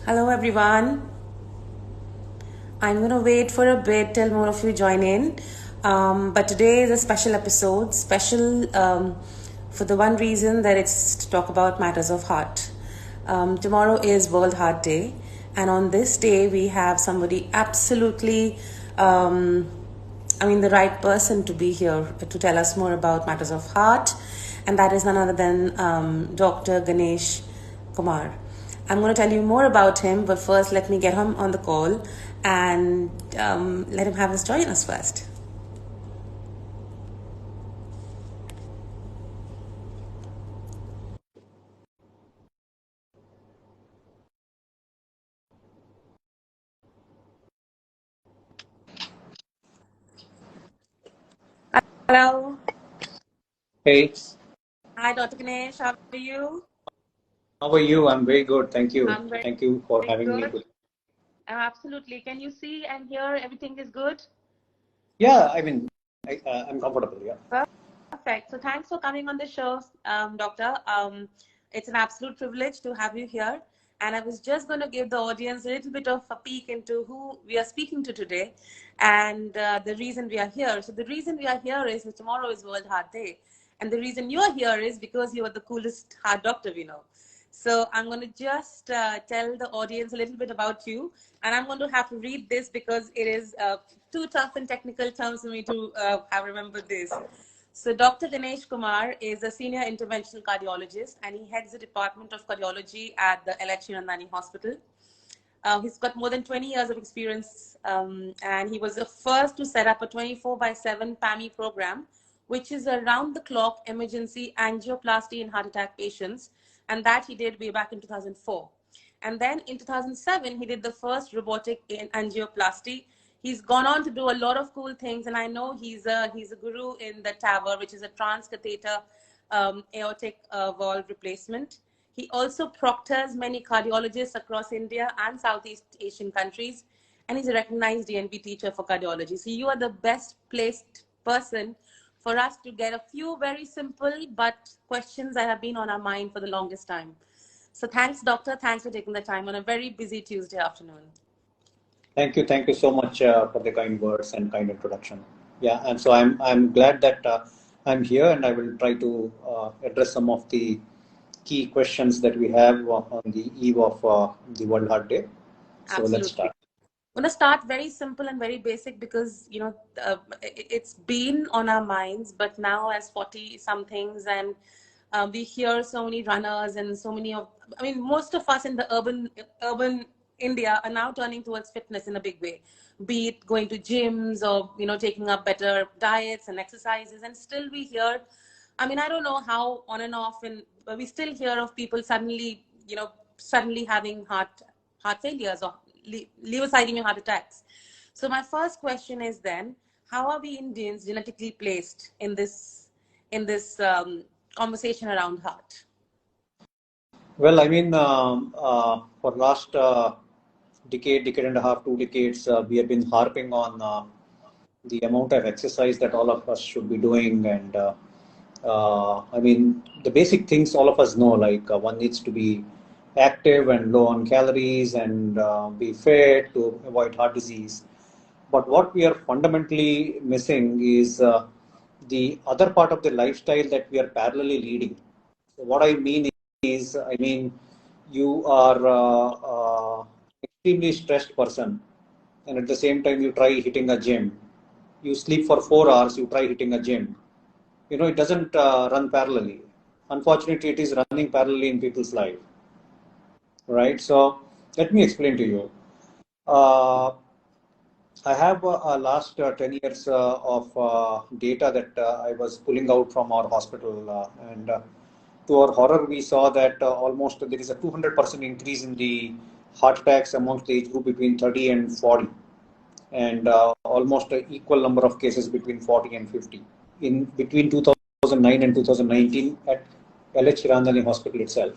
Hello, everyone. I'm going to wait for a bit till more of you join in. But today is a special episode, special for the one reason that it's to talk about matters of heart. Tomorrow is World Heart Day, and on this day, we have somebody absolutely, the right person to be here to tell us more about matters of heart, and that is none other than Dr. Ganesh Kumar. I'm going to tell you more about him, but first, let me get him on the call and let him have his join us first. Hello. Hey, Hi, Dr. Ganesh. How are you? how are you? I'm very good. Thank you. I'm very, Thank you for very having me. good. Absolutely. Can you see and hear everything is good? Yeah, I'm comfortable. Yeah. Perfect. So thanks for coming on the show, Doctor. It's an absolute privilege to have you here. And I was just going to give the audience a little bit of a peek into who we are speaking to today and the reason we are here. So the reason we are here is that tomorrow is World Heart Day. And the reason you are here is because you are the coolest heart doctor we know. So I'm going to just tell the audience a little bit about you. And I'm going to have to read this because it is too tough in technical terms for me to have remembered this. So Dr. Ganesh Kumar is a senior interventional cardiologist and he heads the Department of Cardiology at the LH Nandani Hospital. He's got more than 20 years of experience and he was the first to set up a 24 by 7 PAMI program, which is a round the clock emergency angioplasty in heart attack patients. And that he did way back in 2004. And then in 2007, he did the first robotic angioplasty. He's gone on to do a lot of cool things, and I know he's a guru in the TAVR, which is a transcatheter aortic valve replacement. He also proctors many cardiologists across India and Southeast Asian countries, and he's a recognized DNP teacher for cardiology. So you are the best placed person for us to get a few very simple but questions that have been on our mind for the longest time. So thanks, doctor. Thanks for taking the time on a very busy Tuesday afternoon. Thank you. Thank you so much for the kind words and kind introduction. Yeah, and so I'm glad that I'm here, and I will try to address some of the key questions that we have on the eve of the World Heart Day. So let's Absolutely. start. I'm going to start very simple and very basic because it's been on our minds, but now as 40 somethings and we hear so many runners and so many of, I mean, most of us in the urban India are now turning towards fitness in a big way, be it going to gyms or taking up better diets and exercises. And still we hear, I mean, I don't know how on and off, but we still hear of people suddenly having heart failures or liver-ischemic heart attacks. So my first question is then, how are we Indians genetically placed in this conversation around heart? Well, for last decade and a half, 2 decades, we have been harping on the amount of exercise that all of us should be doing, and the basic things all of us know, like one needs to be active and low on calories and be fit to avoid heart disease. But what we are fundamentally missing is the other part of the lifestyle that we are parallelly leading. So what I mean is, you are extremely stressed person, and at the same time you try hitting a gym. You sleep for 4 hours, you try hitting a gym. It doesn't run parallelly. Unfortunately, it is running parallelly in people's life, right? So let me explain to you. Uh, I have last 10 years of data that I was pulling out from our hospital, and to our horror, we saw that almost there is a 200% increase in the heart attacks amongst the age group between 30 and 40, and almost an equal number of cases between 40 and 50 in between 2009 and 2019 at LH Hirandani Hospital itself.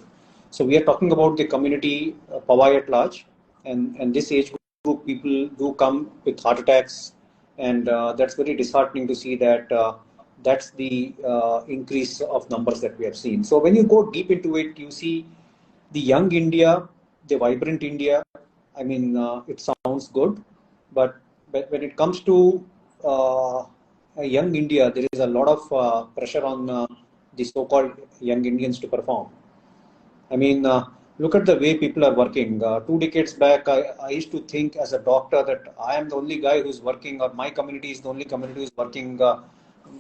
So we are talking about the community Powai at large, and this age group people do come with heart attacks, and that's very disheartening to see that that's the increase of numbers that we have seen. So when you go deep into it, you see the young India. the vibrant India, I mean, it sounds good, but when it comes to a young India, there is a lot of pressure on the so-called young Indians to perform. I mean, look at the way people are working. 2 decades back, I used to think as a doctor that I am the only guy who's working, or my community is the only community who's working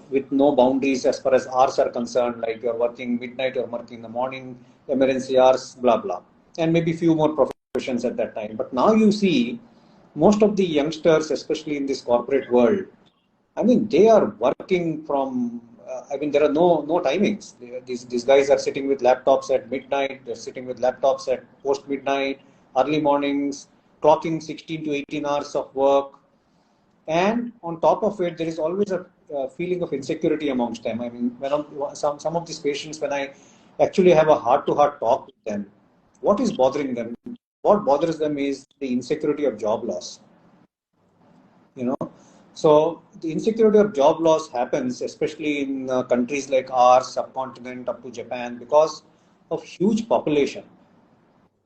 with no boundaries as far as hours are concerned. Like you're working midnight, you're working in the morning, emergency hours, blah blah, and maybe few more professions at that time. But now you see most of the youngsters, especially in this corporate world, I mean, they are working from. I mean, there are no timings. These guys are sitting with laptops at midnight. They're sitting with laptops at post midnight, early mornings, clocking 16 to 18 hours of work, and on top of it, there is always a feeling of insecurity amongst them. I mean, some of these patients, when I actually have a heart-to-heart talk with them, what is bothering them? What bothers them is the insecurity of job loss. You know, so the insecurity of job loss happens, especially in countries like ours, subcontinent up to Japan, because of huge population.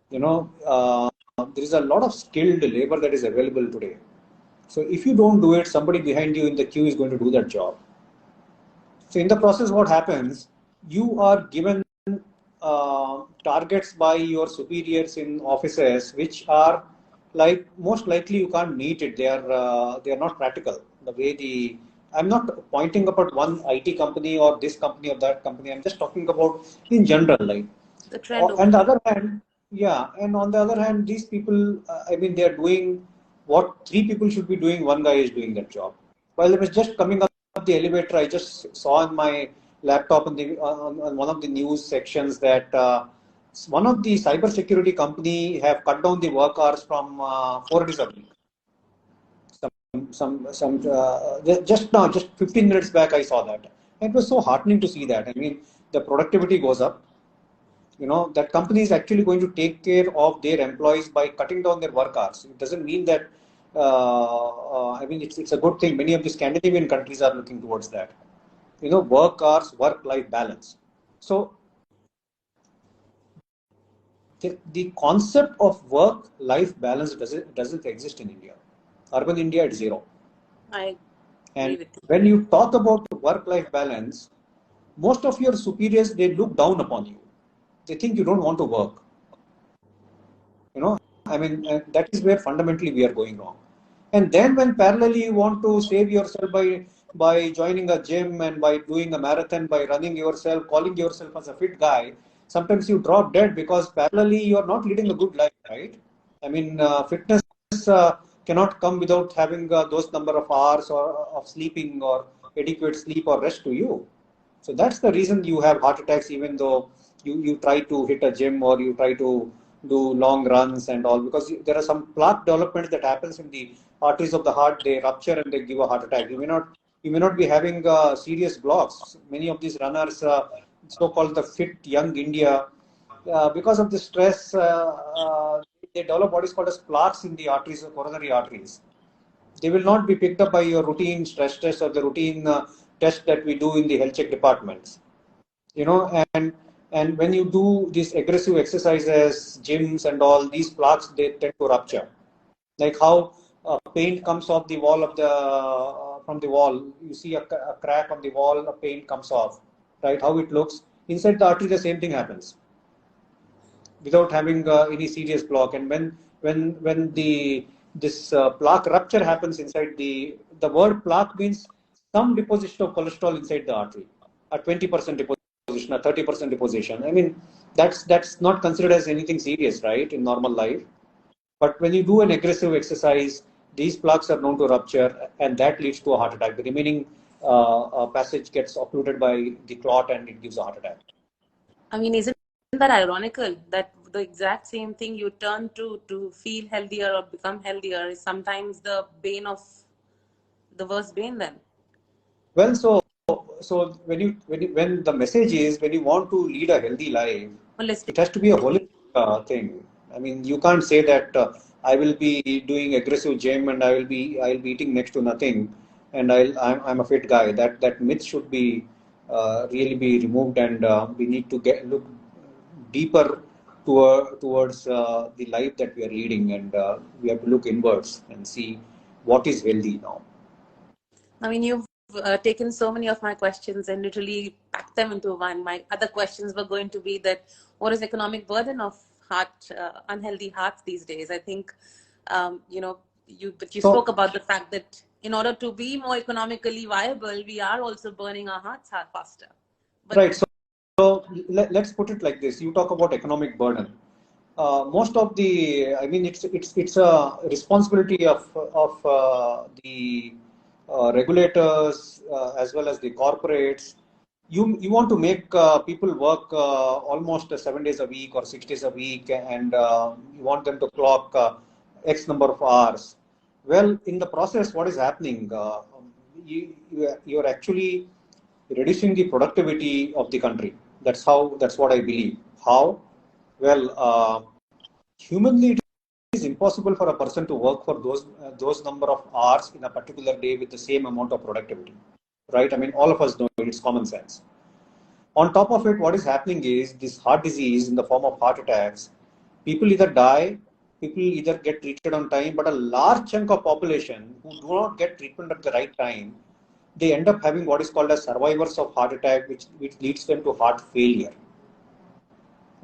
You know, there is a lot of skilled labor that is available today. So if you don't do it, somebody behind you in the queue is going to do that job. So in the process, what happens? You are given targets by your superiors in offices, which are like most likely you can't meet it. They are not practical. The way I'm not pointing about one IT company or this company or that company. I'm just talking about in general, like The trend over and the here. other hand, yeah, and on the other hand, these people, I mean, they are doing what three people should be doing. One guy is doing that job. While I was just coming up the elevator, I just saw on my laptop on one of the news sections that one of the cybersecurity company have cut down the work hours from 4 days a week. Just now, just 15 minutes back, I saw that. It was so heartening to see that. I mean, the productivity goes up. You know, that company is actually going to take care of their employees by cutting down their work hours. It doesn't mean that, I mean, it's a good thing. Many of the Scandinavian countries are looking towards that. You know, work hours, work-life balance. So the concept of work-life balance doesn't exist in India. Urban India, it's zero. I agree And with you. when you talk about work-life balance, most of your superiors, they look down upon you. They think you don't want to work. You know, I mean, that is where fundamentally we are going wrong. And then when parallelly you want to save yourself by joining a gym and by doing a marathon, by running yourself, calling yourself as a fit guy, sometimes you drop dead because parallelly you are not leading a good life, right? I mean, fitness cannot come without having those number of hours or of sleeping or adequate sleep or rest to you. So that's the reason you have heart attacks, even though you try to hit a gym or you try to do long runs and all, because there are some plaque development that happens in the arteries of the heart. They rupture and they give a heart attack. You may not be having serious blocks. Many of these runners, so-called the fit young India, because of the stress, they develop what is called as plaques in the arteries, coronary arteries. They will not be picked up by your routine stress test or the routine test that we do in the health check departments. You know, and when you do these aggressive exercises, gyms and all, these plaques, they tend to rupture. Like how paint comes off the wall of the from the wall. You see a crack on the wall, a paint comes off, right? How it looks inside the artery, the same thing happens without having any serious block. And when the this plaque rupture happens inside the word plaque means some deposition of cholesterol inside the artery, a 20% deposition, a 30% deposition. I mean, that's not considered as anything serious, right, in normal life. But when you do an aggressive exercise, these plaques are known to rupture, and that leads to a heart attack. The remaining passage gets occluded by the clot, and it gives a heart attack. I mean, isn't that ironical that the exact same thing you turn to feel healthier or become healthier is sometimes the bane of the worst bane then? Well, so when the message is when you want to lead a healthy life, Holistic. it has to be a holistic thing. I mean, you can't say that I will be doing aggressive gym and I'll be eating next to nothing, and I'm a fit guy. That myth should be really be removed, and we need to look deeper towards the life that we are leading, and we have to look inwards and see what is healthy now. I mean, you've taken so many of my questions and literally packed them into one. My other questions were going to be that what is economic burden of unhealthy hearts these days? I think, you spoke about the fact that in order to be more economically viable, we are also burning our hearts faster. But right. So let's put it like this. You talk about economic burden. Most of the, I mean, it's a responsibility of the regulators as well as the corporates. You want to make people work almost 7 days a week or 6 days a week, and you want them to clock X number of hours. Well, in the process, what is happening? You're actually reducing the productivity of the country. That's what I believe. How? Well, humanly, it is impossible for a person to work for those number of hours in a particular day with the same amount of productivity, right? I mean, all of us know it's common sense. On top of it, what is happening is this heart disease in the form of heart attacks. People either die, people either get treated on time, but a large chunk of population who do not get treatment at the right time, they end up having what is called as survivors of heart attack, which leads them to heart failure.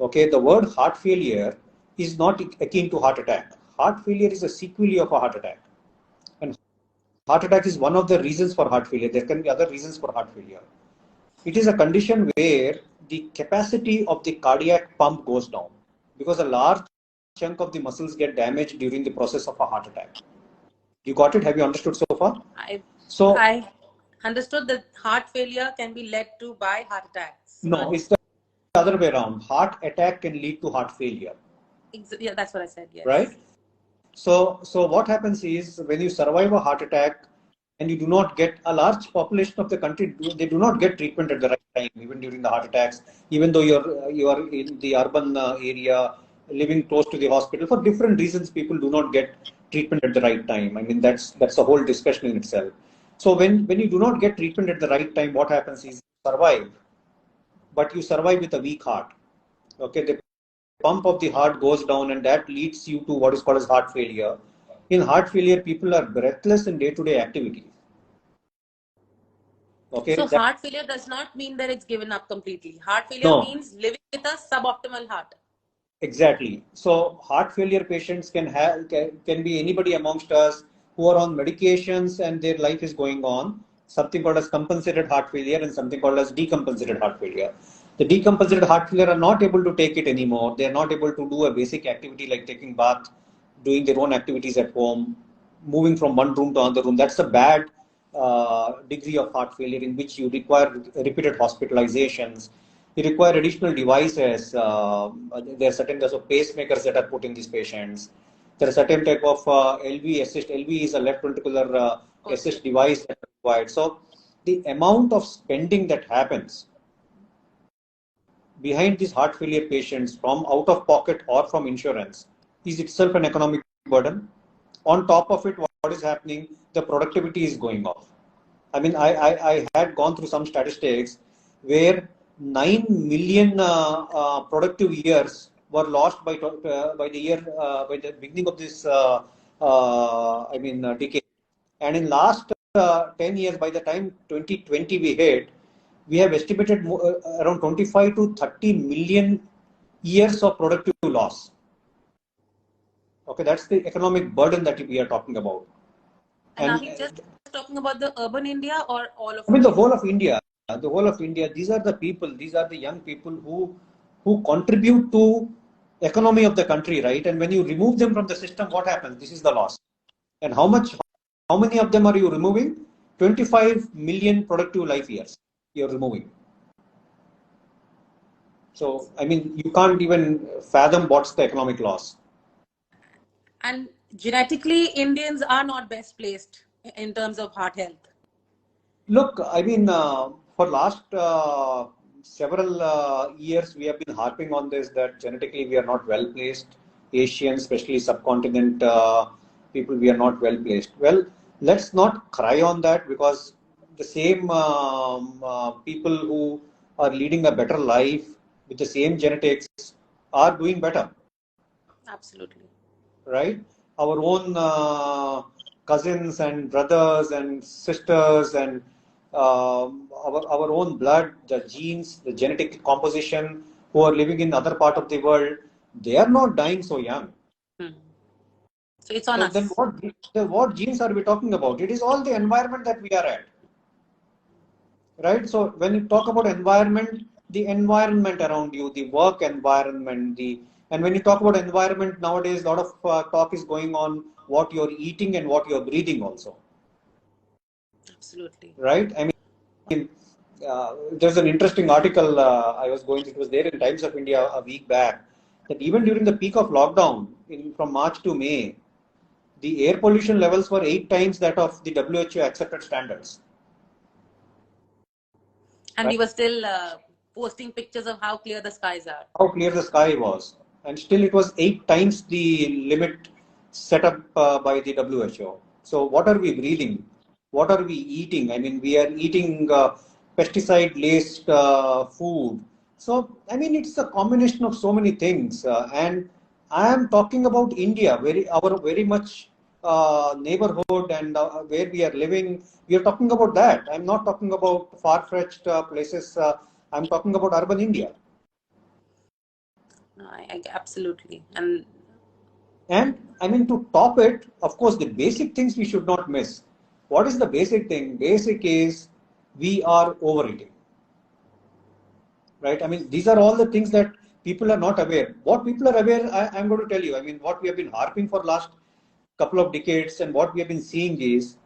Okay, the word heart failure is not akin to heart attack. Heart failure is a sequelae of a heart attack. And heart attack is one of the reasons for heart failure. There can be other reasons for heart failure. It is a condition where the capacity of the cardiac pump goes down because a large chunk of the muscles get damaged during the process of a heart attack. You got it? Have you understood so far? I understood that heart failure can be led to by heart attacks. No, it's the other way around. Heart attack can lead to heart failure. Yeah, that's what I said. Yes. Right? So what happens is when you survive a heart attack and you do not get, a large population of the country, they do not get treatment at the right time, even during the heart attacks, even though you are in the urban area, living close to the hospital. For different reasons, people do not get treatment at the right time. I mean, that's a whole discussion in itself. So when you do not get treatment at the right time, what happens is you survive, but you survive with a weak heart. Okay, the pump of the heart goes down, and that leads you to what is called as heart failure. In heart failure, people are breathless in day-to-day activities. Okay. So heart failure does not mean that it's given up completely. Heart failure means living with a suboptimal heart. Exactly. So heart failure patients can be anybody amongst us who are on medications and their life is going on. Something called as compensated heart failure and something called as decompensated heart failure. The decompensated heart failure are not able to take it anymore. They are not able to do a basic activity like taking bath, doing their own activities at home, moving from one room to another room. That's a bad degree of heart failure in which you require repeated hospitalizations. You require additional devices. There are certain types of pacemakers that are put in these patients. There are certain type of LV assist. LV is a left ventricular assist device that is required. So the amount of spending that happens behind these heart failure patients from out of pocket or from insurance is itself an economic burden. On top of it, what is happening? The productivity is going off. I mean, I had gone through some statistics where 9 million productive years were lost by the beginning of this decade. And in last 10 years, by the time 2020 we hit, we have estimated around 25 to 30 million years of productive loss. Okay, that's the economic burden that we are talking about. And are we just talking about the urban India or all of India? I mean, the whole of India. The whole of India. These are the people. These are the young people who contribute to economy of the country, right? And when you remove them from the system, what happens? This is the loss. And how many of them are you removing? 25 million productive life years you're removing. So, I mean, you can't even fathom what's the economic loss. And genetically, Indians are not best placed in terms of heart health. Look, I mean, for last several years, we have been harping on this, that genetically we are not well placed. Asians, especially subcontinent people, we are not well placed. Well, let's not cry on that, because the same people who are leading a better life with the same genetics are doing better. Absolutely. Right? Our own cousins and brothers and sisters and our own blood, the genes, the genetic composition, who are living in other part of the world, they are not dying so young. So it's on So us. then what genes are we talking about? It is all the environment that we are at. Right? So when you talk about environment, the environment around you, the work environment, and when you talk about environment nowadays, a lot of talk is going on what you're eating and what you're breathing also. Absolutely. Right? I mean, there's an interesting article I was going. It was there in Times of India a week back that even during the peak of lockdown, from March to May, the air pollution levels were 8 times that of the WHO accepted standards. And we were still posting pictures of how clear the skies are. How clear the sky was. And still it was 8 times the limit set up by the WHO. So what are we breathing? What are we eating? I mean, we are eating pesticide-laced food. So, I mean, it's a combination of so many things. And I am talking about India, our very much neighborhood and where we are living. We are talking about that. I'm not talking about far-fetched places. I'm talking about urban India. No, absolutely. And I mean, to top it, of course, the basic things we should not miss. What is the basic thing? Basic is we are overeating. Right? I mean, these are all the things that people are not aware. What people are aware, I'm going to tell you. I mean, what we have been harping for last couple of decades and what we have been seeing is,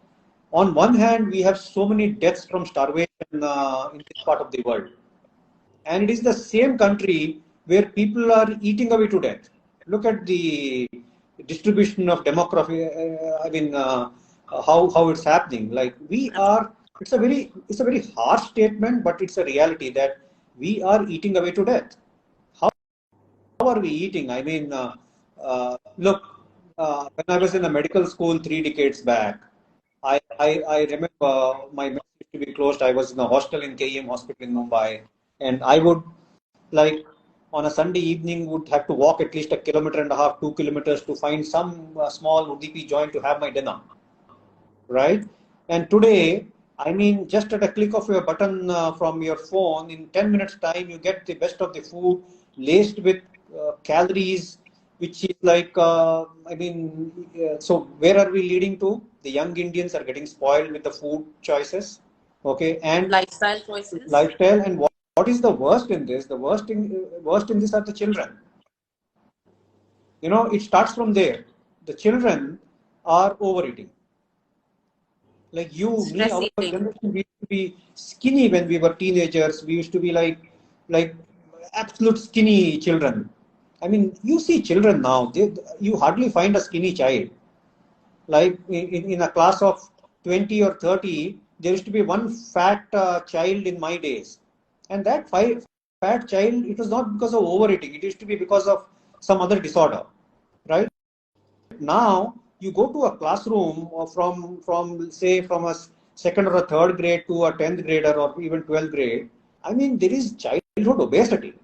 on one hand, we have so many deaths from starvation in this part of the world. And it is the same country where people are eating away to death. Look at the distribution of demography. I mean, how it's happening. Like we are. It's a very harsh statement, but it's a reality that we are eating away to death. How are we eating? I mean, look. When I was in a medical school 3 decades back, I remember my mess used to be closed. I was in a hostel in KEM Hospital in Mumbai, and I would, like, on a Sunday evening, would have to walk at least 1.5 kilometers, 2 kilometers to find some small UDP joint to have my dinner, right? And today, I mean, just at a click of your button from your phone, in 10 minutes time, you get the best of the food laced with calories, which is like, I mean, so where are we leading to? The young Indians are getting spoiled with the food choices, okay, and lifestyle choices. Lifestyle, and what is the worst in this? The worst in this are the children. You know, it starts from there. The children are overeating. Like you, me, our generation, we used to be skinny when we were teenagers. We used to be like absolute skinny children. I mean, you see children now, you hardly find a skinny child. Like in a class of 20 or 30, there used to be one fat child in my days. And that fat child, it was not because of overeating. It used to be because of some other disorder, right? Now, you go to a classroom or from a second or a third grade to a 10th grader or even 12th grade. I mean, there is childhood obesity.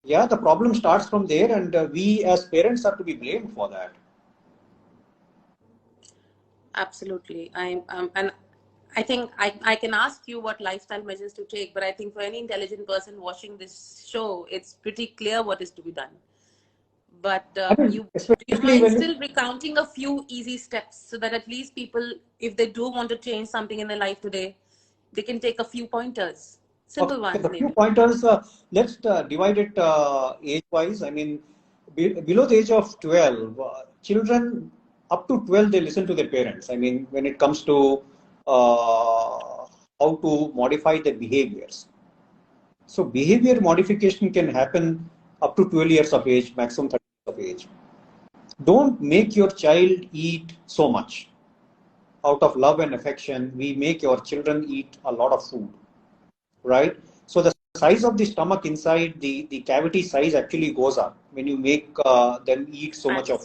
Yeah, the problem starts from there, and we as parents are to be blamed for that. Absolutely. And I think I can ask you what lifestyle measures to take, but I think for any intelligent person watching this show, it's pretty clear what is to be done. But I mean, do you mind still recounting a few easy steps so that at least people, if they do want to change something in their life today, they can take a few pointers, simple ones. The few pointers, let's divide it age-wise. I mean, below the age of 12, children up to 12, they listen to their parents. I mean, when it comes to how to modify their behaviors. So behavior modification can happen up to 12 years of age, maximum 30 years of age. Don't make your child eat so much. Out of love and affection, we make our children eat a lot of food, right? So the size of the stomach inside, the cavity size actually goes up when you make them eat so much of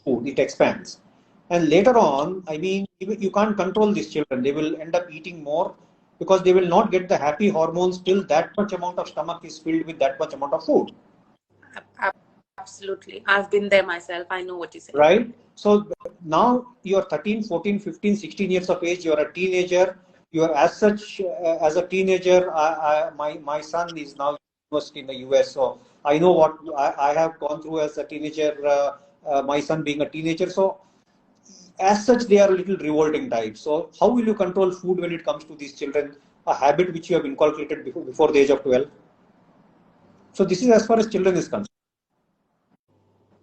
food. It expands. And later on, I mean, you can't control these children. They will end up eating more because they will not get the happy hormones till that much amount of stomach is filled with that much amount of food. Absolutely. I've been there myself. I know what you say. Right? So now you're 13, 14, 15, 16 years of age, you're a teenager. You're as such, as a teenager, my son is now university in the US. So I know what I have gone through as a teenager, my son being a teenager. So as such, they are a little revolting types. So how will you control food when it comes to these children? A habit which you have inculcated before the age of 12. So this is as far as children is concerned.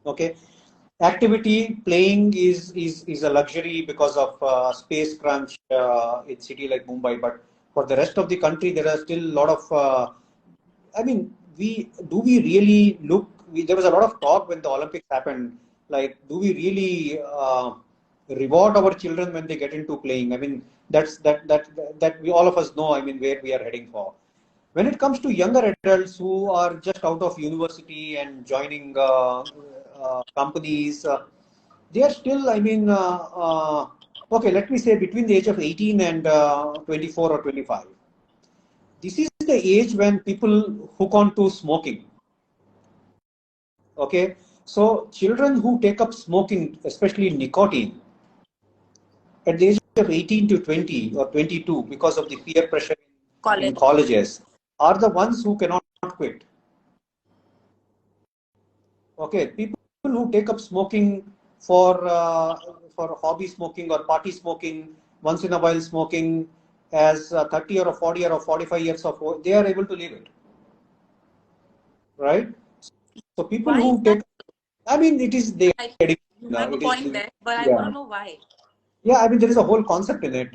Okay. Activity playing is a luxury because of space crunch in city like Mumbai. But for the rest of the country, there are still a lot of. I mean, we really look? There was a lot of talk when the Olympics happened. Like, do we really reward our children when they get into playing? I mean, that we all of us know. I mean, where we are heading for. When it comes to younger adults who are just out of university and joining companies, they are still, I mean, okay, let me say between the age of 18 and 24 or 25. This is the age when people hook on to smoking. Okay, so children who take up smoking, especially nicotine, at the age of 18 to 20 or 22, because of the peer pressure in colleges, are the ones who cannot quit. Okay, people who take up smoking for hobby smoking or party smoking, once in a while smoking, as 30 or 40 or 45 years of age, they are able to leave it. Right? So people who take, I mean, it is the addiction. You have a point there, but I want to know why. Yeah, I mean, there is a whole concept in it.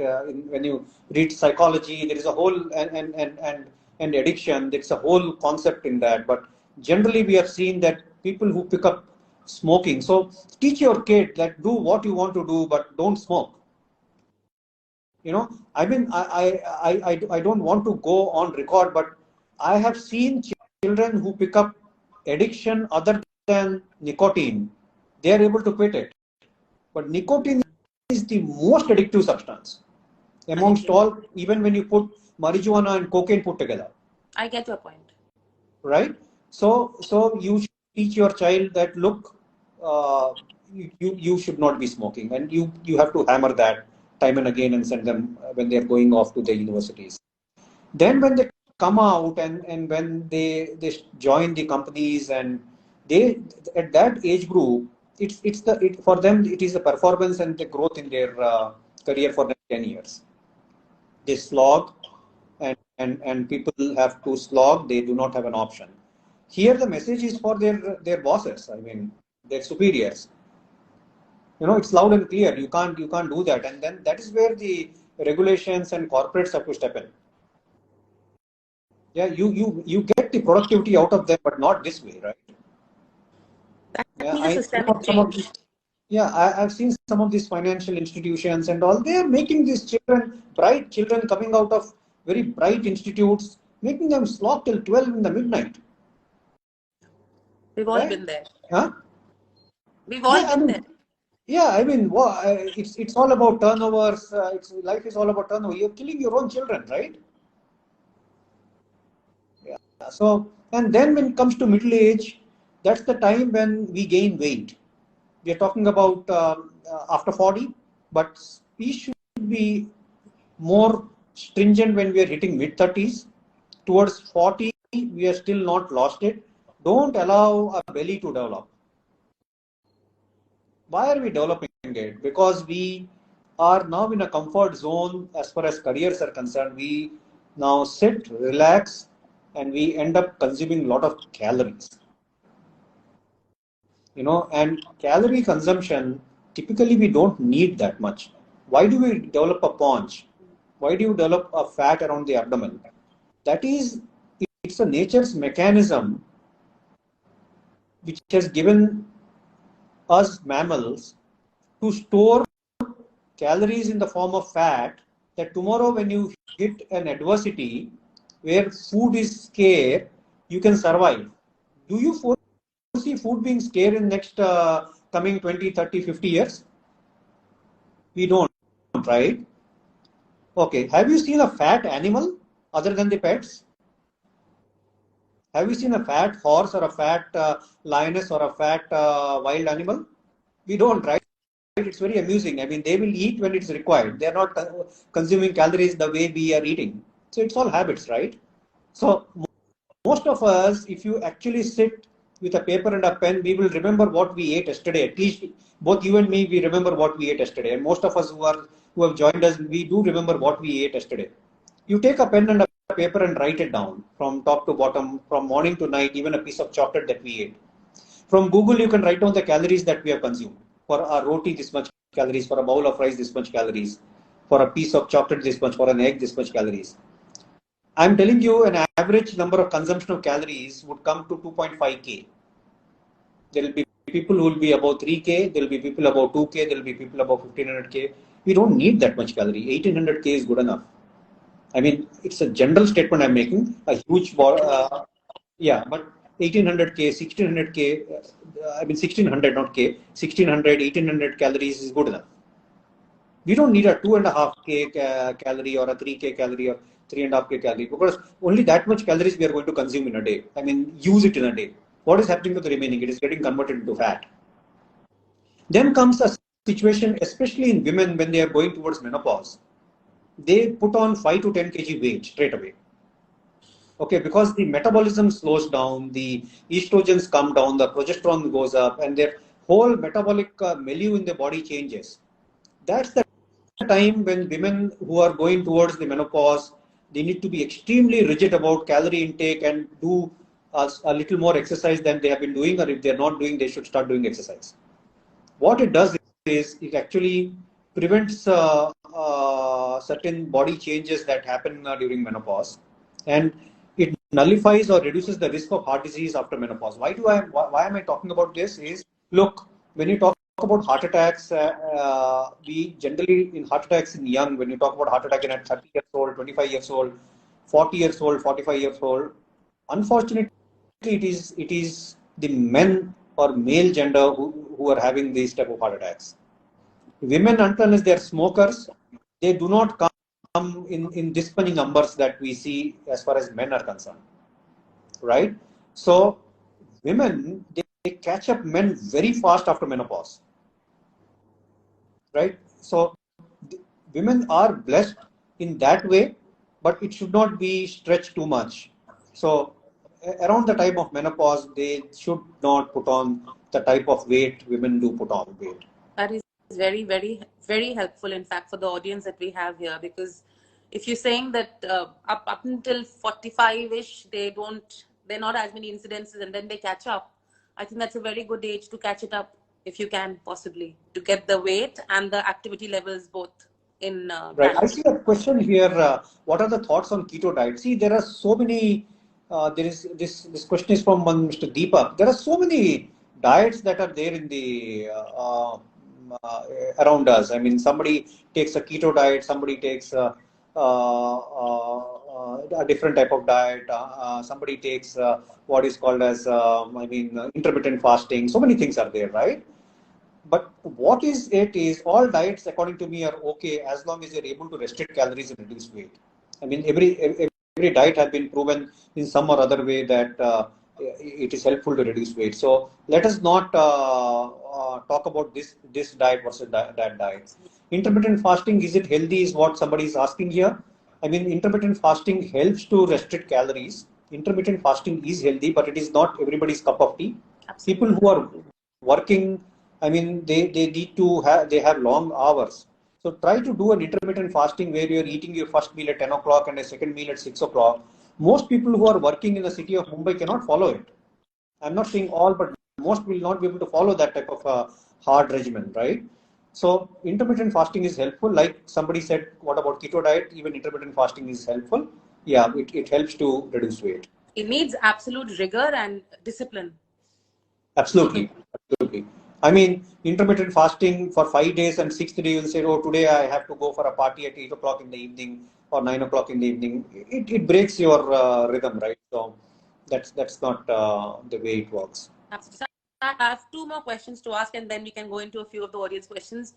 When you read psychology, there is a whole and addiction. There's a whole concept in that. But generally, we have seen that people who pick up smoking. So teach your kid that do what you want to do, but don't smoke. You know, I mean, I don't want to go on record, but I have seen children who pick up addiction other than nicotine. They are able to quit it. But nicotine is the most addictive substance amongst all, even when you put marijuana and cocaine put together. I get your point. Right? So you should teach your child that, look, you should not be smoking, and you have to hammer that time and again and send them when they are going off to the universities. Then when they come out and when they join the companies, and they at that age group, for them it is the performance and the growth in their career for the 10 years. They slog, and people have to slog. They do not have an option. Here the message is for their bosses. I mean, their superiors. You know, it's loud and clear. You can't do that. And then that is where the regulations and corporates have to step in. Yeah, you get the productivity out of them, but not this way, right? I've seen some of these financial institutions and all. They are making these children, bright children coming out of very bright institutes, making them slog till 12 in the midnight. We've all been there. Huh? We've all been there. Yeah, I mean, it's all about turnovers. Life is all about turnover. You're killing your own children, right? Yeah. So, and then when it comes to middle age, that's the time when we gain weight. We are talking about after 40, but we should be more stringent when we are hitting mid-30s. Towards 40, we are still not lost it. Don't allow a belly to develop. Why are we developing it? Because we are now in a comfort zone as far as careers are concerned. We now sit, relax, and we end up consuming a lot of calories. You know, and calorie consumption, typically we don't need that much. Why do we develop a paunch? Why do you develop a fat around the abdomen? That is, it's a nature's mechanism which has given us mammals to store calories in the form of fat, that tomorrow when you hit an adversity where food is scarce, you can survive. Do you foresee food being scarce in next coming 20, 30, 50 years? We don't, right? Okay. Have you seen a fat animal other than the pets? Have you seen a fat horse or a fat lioness or a fat wild animal? We don't, right? It's very amusing. I mean, they will eat when it's required. They are not consuming calories the way we are eating. So it's all habits, right? So most of us, if you actually sit with a paper and a pen, we will remember what we ate yesterday. At least both you and me, we remember what we ate yesterday. And most of us who have joined us, we do remember what we ate yesterday. You take a pen and a paper and write it down from top to bottom, from morning to night, even a piece of chocolate that we ate. From Google, you can write down the calories that we have consumed. For a roti, this much calories. For a bowl of rice, this much calories. For a piece of chocolate, this much. For an egg, this much calories. I'm telling you, an average number of consumption of calories would come to 2.5K. There will be people who will be about 3K. There will be people about 2K. There will be people about 1500K. We don't need that much calorie. 1800K is good enough. I mean, it's a general statement I'm making. A huge, yeah, but 1800K, 1600K, I mean 1600, not K, 1600, 1800 calories is good enough. We don't need a 2.5K calorie or a 3K calorie or 3.5K calorie, because only that much calories we are going to consume in a day. I mean, use it in a day. What is happening to the remaining? It is getting converted into fat. Then comes a situation, especially in women when they are going towards menopause. They put on 5 to 10 kg weight straight away. Okay, because the metabolism slows down, the estrogens come down, the progesterone goes up, and their whole metabolic milieu in the body changes. That's the time when women who are going towards the menopause, they need to be extremely rigid about calorie intake and do a little more exercise than they have been doing, or if they're not doing, they should start doing exercise. What it does is it actually prevents certain body changes that happen during menopause, and it nullifies or reduces the risk of heart disease after menopause. Why am I talking about this? Is, look, when you talk about heart attacks, we generally in heart attacks in young, when you talk about heart attack in at 30 years old, 25 years old, 40 years old, 45 years old, unfortunately it is the men or male gender who are having these type of heart attacks. Women, unless they are smokers, they do not come in this many numbers that we see as far as men are concerned, right? So women, they catch up men very fast after menopause, right? So women are blessed in that way, but it should not be stretched too much. So around the time of menopause, they should not put on the type of weight women do put on weight. That is very, very, very helpful, in fact, for the audience that we have here, because if you're saying that up until 45-ish, they're not as many incidences, and then they catch up, I think that's a very good age to catch it up, if you can possibly, to get the weight and the activity levels both in right. I see a question here. What are the thoughts on keto diet? See, there are so many. There is this question is from one Mr. Deepak. There are so many diets that are there in the around us. I mean, somebody takes a keto diet, somebody takes a different type of diet, somebody takes what is called as intermittent fasting. So many things are there, right? But what is it is, all diets according to me are okay as long as you're able to restrict calories and reduce weight. I mean, every diet has been proven in some or other way that it is helpful to reduce weight. So let us not talk about this diet versus that diet. Intermittent fasting, is it healthy, is what somebody is asking here. I mean, intermittent fasting helps to restrict calories. Intermittent fasting is healthy, but it is not everybody's cup of tea. People who are working, I mean, they need to have long hours. So try to do an intermittent fasting where you're eating your first meal at 10 o'clock and a second meal at 6 o'clock. Most people who are working in the city of Mumbai cannot follow it. I'm not saying all, but most will not be able to follow that type of hard regimen, right? So intermittent fasting is helpful. Like somebody said, what about keto diet? Even intermittent fasting is helpful. Yeah, it helps to reduce weight. It needs absolute rigor and discipline. Absolutely. Absolutely. I mean, intermittent fasting for 5 days and 6th day you'll say, oh, today I have to go for a party at 8 o'clock in the evening or 9 o'clock in the evening. It breaks your rhythm, right? So that's not the way it works. Absolutely. I have 2 more questions to ask, and then we can go into a few of the audience questions.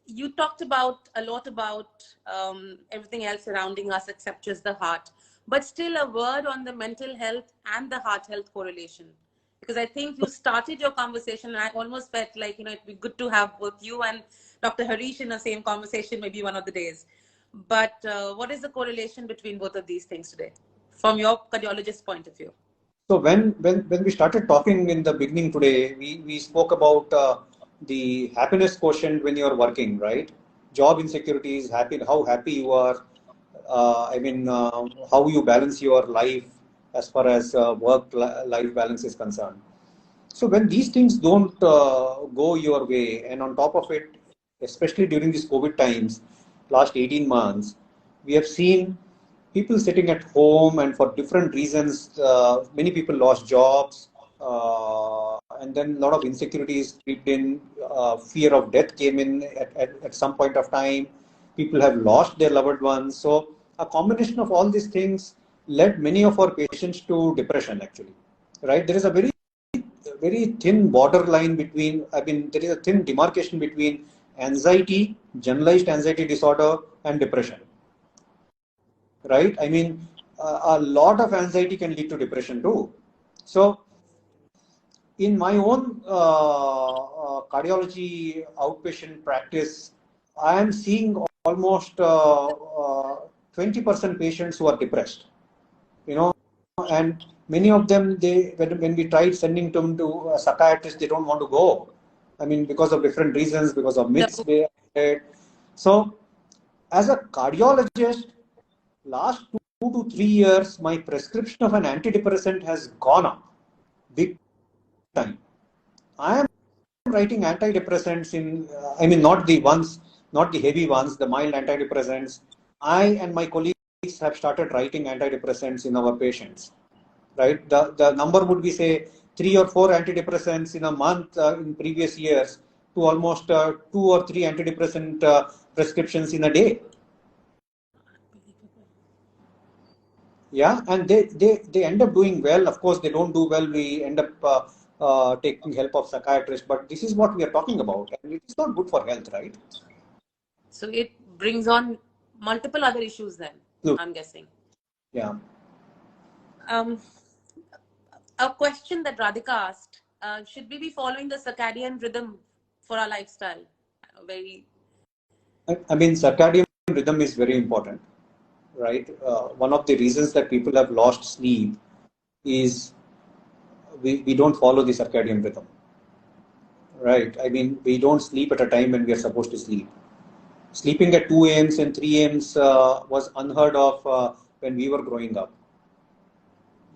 You talked a lot about everything else surrounding us except just the heart. But still, a word on the mental health and the heart health correlation. Because I think you started your conversation, and I almost felt like, it'd be good to have both you and Dr. Harish in the same conversation, maybe one of the days. But what is the correlation between both of these things today, from your cardiologist point of view? So when we started talking in the beginning today, we spoke about the happiness quotient when you're working, right? Job insecurities, how happy you are. How you balance your life as far as work-life balance is concerned. So when these things don't go your way, and on top of it, especially during these COVID times, last 18 months, we have seen people sitting at home, and for different reasons, many people lost jobs, and then a lot of insecurities creeped in. Fear of death came in at some point of time. People have lost their loved ones. So a combination of all these things led many of our patients to depression, actually. Right? There is a very thin borderline between, there is a thin demarcation between anxiety, generalized anxiety disorder, and depression. Right? A lot of anxiety can lead to depression too. So, in my own cardiology outpatient practice, I am seeing almost 20% patients who are depressed. And many of them, when we tried sending them to a psychiatrist, they don't want to go. Because of different reasons, because of myths. So, as a cardiologist, last 2 to 3 years, my prescription of an antidepressant has gone up big time. I am writing antidepressants not the heavy ones, the mild antidepressants. I and my colleagues have started writing antidepressants in our patients. Right? The number would be, say, 3 or 4 antidepressants in a month in previous years to almost 2 or 3 antidepressant prescriptions in a day. Yeah, and they end up doing well. Of course, they don't do well. We end up taking help of psychiatrists, but this is what we are talking about, and it is not good for health, right? So it brings on multiple other issues then, I'm guessing. Yeah. A question that Radhika asked, should we be following the circadian rhythm for our lifestyle? Circadian rhythm is very important, right? One of the reasons that people have lost sleep is we don't follow the circadian rhythm, right? We don't sleep at a time when we are supposed to sleep. Sleeping at 2 a.m. and 3 a.m. Was unheard of when we were growing up.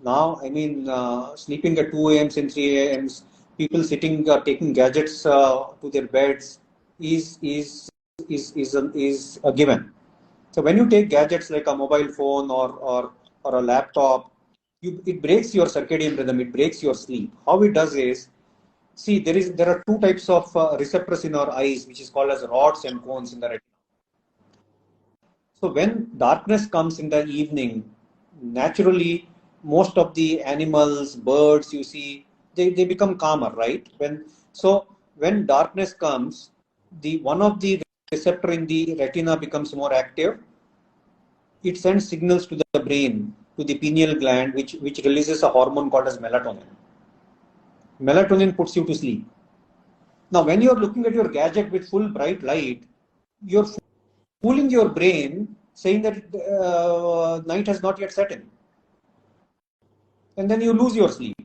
Now, sleeping at 2 a.m. and 3 a.m., people sitting, taking gadgets to their beds is a given. So when you take gadgets like a mobile phone or a laptop, it breaks your circadian rhythm. It breaks your sleep. How it does is, see, there are 2 types of receptors in our eyes, which is called as rods and cones in the retina. So when darkness comes in the evening, naturally, most of the animals, birds, you see, they become calmer, right? When darkness comes, one of the receptor in the retina becomes more active. It sends signals to the brain, to the pineal gland, which releases a hormone called as melatonin. Melatonin puts you to sleep. Now, when you're looking at your gadget with full bright light, you're fooling your brain, saying that night has not yet set in. And then you lose your sleep.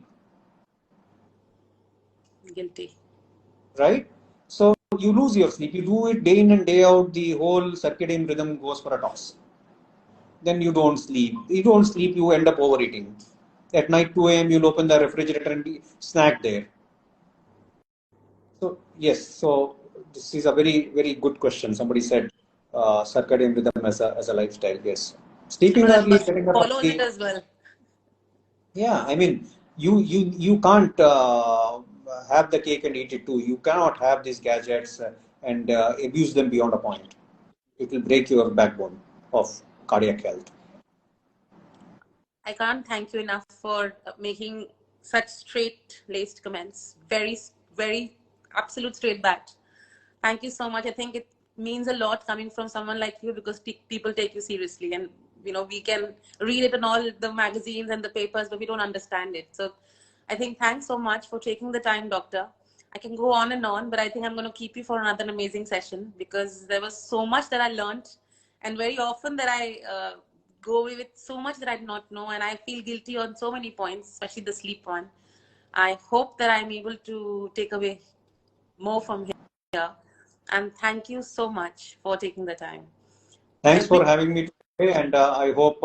Guilty. Right? So you lose your sleep. You do it day in and day out, the whole circadian rhythm goes for a toss. Then you don't sleep. You don't sleep, you end up overeating. At night, 2 a.m., you'll open the refrigerator and snack there. So, yes, so this is a very, very good question. Somebody said circadian rhythm as a lifestyle. Yes. Sleeping early, getting up follow early. it as well. Yeah, you can't have the cake and eat it too. You cannot have these gadgets and abuse them beyond a point. It will break your backbone of cardiac health. I can't thank you enough for making such straight-laced comments. Very, very absolute straight bat. Thank you so much. I think it means a lot coming from someone like you, because people take you seriously, and we can read it in all the magazines and the papers, but we don't understand it. So I think thanks so much for taking the time, doctor. I can go on and on, but I think I'm going to keep you for another amazing session, because there was so much that I learned, and very often that I go away with so much that I did not know, and I feel guilty on so many points, especially the sleep one. I hope that I'm able to take away more from here. And thank you so much for taking the time. Thanks for having me today, and I hope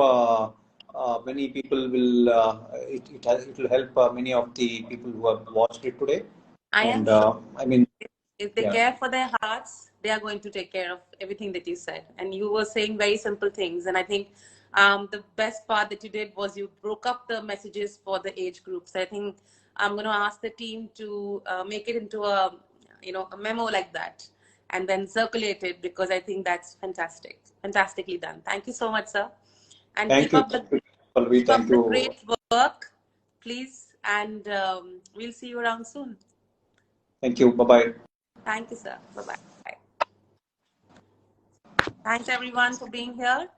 many people will. It will help many of the people who have watched it today. I am And sure I mean, if they yeah. care for their hearts, they are going to take care of everything that you said. And you were saying very simple things. And I think the best part that you did was you broke up the messages for the age groups. I think I'm going to ask the team to make it into a memo like that, and then circulate it, because I think that's fantastic. Fantastically done. Thank you so much, sir. And Thank keep you. up the great work, please. And we'll see you around soon. Thank you. Bye-bye. Thank you, sir. Bye-bye. Thanks, everyone, for being here.